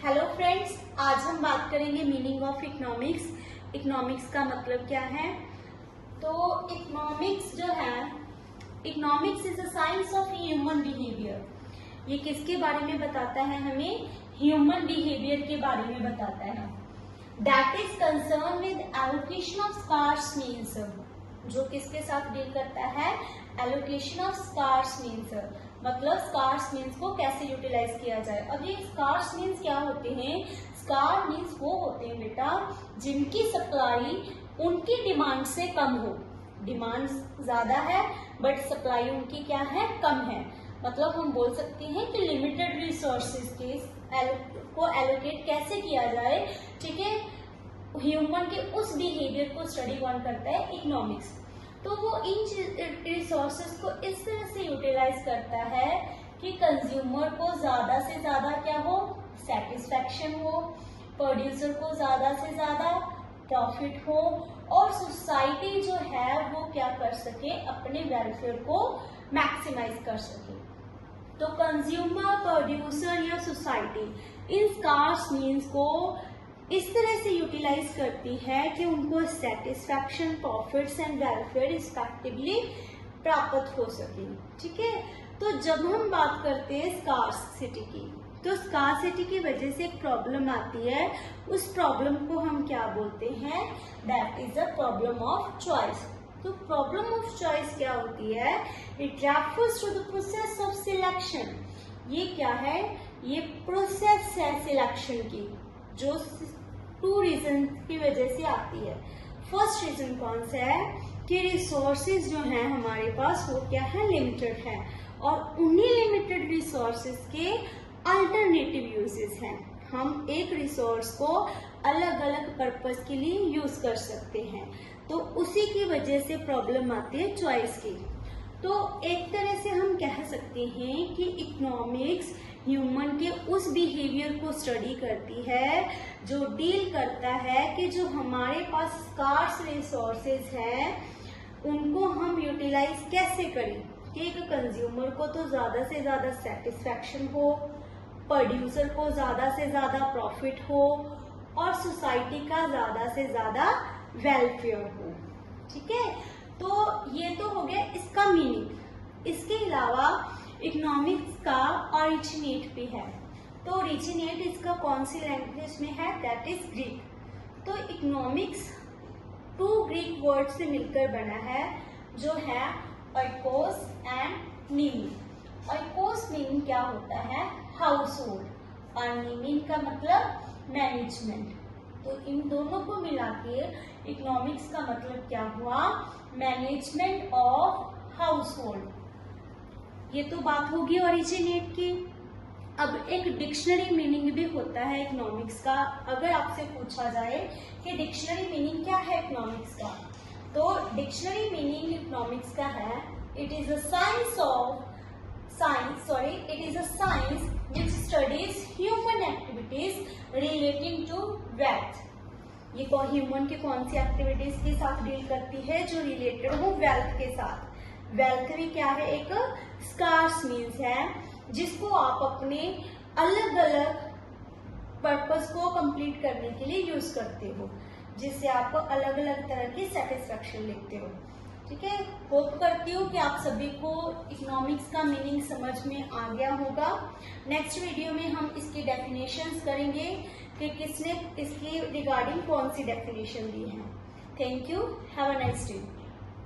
Hello friends, आज हम बात करेंगे मीनिंग ऑफ इकोनॉमिक्स। इकोनॉमिक्स का मतलब क्या है। तो इकोनॉमिक्स जो है, economics is a science of human behaviour. ये किसके बारे में बताता है? हमें ह्यूमन बिहेवियर के बारे में बताता है। That is concern with allocation of scarce means, जो किसके साथ डील करता है? एलोकेशन ऑफ स्कार्स मीन्स, मतलब स्कार्स मीन्स को कैसे यूटिलाइज किया जाए। अब ये स्कार्स मीन्स क्या होते हैं? स्कार मीन्स वो होते हैं बेटा जिनकी सप्लाई उनकी डिमांड से कम हो। डिमांड ज्यादा है बट सप्लाई उनकी क्या है? कम है। मतलब हम बोल सकते हैं कि लिमिटेड रिसोर्सेज को एलोकेट कैसे किया जाए। ठीक है, ह्यूमन के उस बिहेवियर को स्टडी कौन करता है? इकोनॉमिक्स। तो वो इन रिसोर्सेज को इस तरह से यूटिलाइज करता है कि कंज्यूमर को ज्यादा से ज्यादा क्या हो? सेटिस्फैक्शन हो, प्रोड्यूसर को ज्यादा से ज्यादा प्रॉफिट हो, और सोसाइटी जो है वो क्या कर सके? अपने वेलफेयर को मैक्सिमाइज कर सके। तो कंज्यूमर, प्रोड्यूसर या सोसाइटी इन स्कार्स मीन्स को इस तरह से यूटिलाइज करती है कि उनको satisfaction, profits and welfare respectively प्राप्त हो सके। ठीक है, तो जब हम बात करते हैं स्कार्सिटी की, तो स्कार्सिटी की वजह से एक प्रॉब्लम आती है। उस प्रॉब्लम को हम क्या बोलते हैं? That is a problem of choice. तो प्रॉब्लम ऑफ चॉइस क्या होती है? It refers to the process of selection. ये क्या है? ये प्रोसेस है सिलेक्शन की, जो 2 रीजन की वजह से आती है। फर्स्ट रीजन कौन सा है? कि रिसोर्सेज जो हैं हमारे पास वो क्या है? लिमिटेड है, और उन्हीं लिमिटेड रिसोर्सेज के अल्टरनेटिव यूजेस हैं। हम एक रिसोर्स को अलग अलग पर्पस के लिए यूज कर सकते हैं। तो उसी की वजह से प्रॉब्लम आती है चॉइस की। तो एक तरह से हम कह सकते हैं कि इकोनॉमिक्स ह्यूमन के उस बिहेवियर को स्टडी करती है जो डील करता है कि जो हमारे पास स्कार्स रिसोर्सेज हैं उनको हम यूटिलाइज कैसे करें कि एक कंज्यूमर को तो ज्यादा से ज्यादा सेटिस्फैक्शन हो, प्रोड्यूसर को ज्यादा से ज्यादा प्रॉफिट हो, और सोसाइटी का ज्यादा से ज्यादा वेलफेयर हो। ठीक है, तो ये तो हो गया इसका मीनिंग। इसके अलावा इकोनॉमिक्स का ओरिजिनेट भी है। तो ओरिजिनेट इसका कौन सी लैंग्वेज में है? That is Greek. तो इकोनॉमिक्स 2 ग्रीक वर्ड से मिलकर बना है, जो है oikos and Nimi. Oikos meaning क्या होता है? हाउस होल्ड, और नीमी का मतलब मैनेजमेंट। तो इन दोनों को मिला के इकोनॉमिक्स का मतलब क्या हुआ? Management of house hold. ये तो बात होगी ओरिजिनेट की। अब एक डिक्शनरी मीनिंग भी होता है इकोनॉमिक्स का। अगर आपसे पूछा जाए कि डिक्शनरी मीनिंग क्या है इकोनॉमिक्स का, तो डिक्शनरी मीनिंग इकोनॉमिक्स का है it is a science which studies human activities relating to wealth। ये ह्यूमन के कौन सी एक्टिविटीज के साथ डील करती है? जो रिलेटेड हो वेल्थ के साथ। वेल्थ भी क्या है? एक स्कार्स मीन्स है जिसको आप अपने अलग अलग पर्पस को कंप्लीट करने के लिए यूज करते हो, जिससे आपको अलग अलग तरह की सेटिस्फैक्शन लेते हो। ठीक है, होप करती हूँ कि आप सभी को इकोनॉमिक्स का मीनिंग समझ में आ गया होगा। नेक्स्ट वीडियो में हम इसकी डेफिनेशंस करेंगे कि किसने इसकी रिगार्डिंग कौन सी डेफिनेशन दी है। Thank you, have a nice day.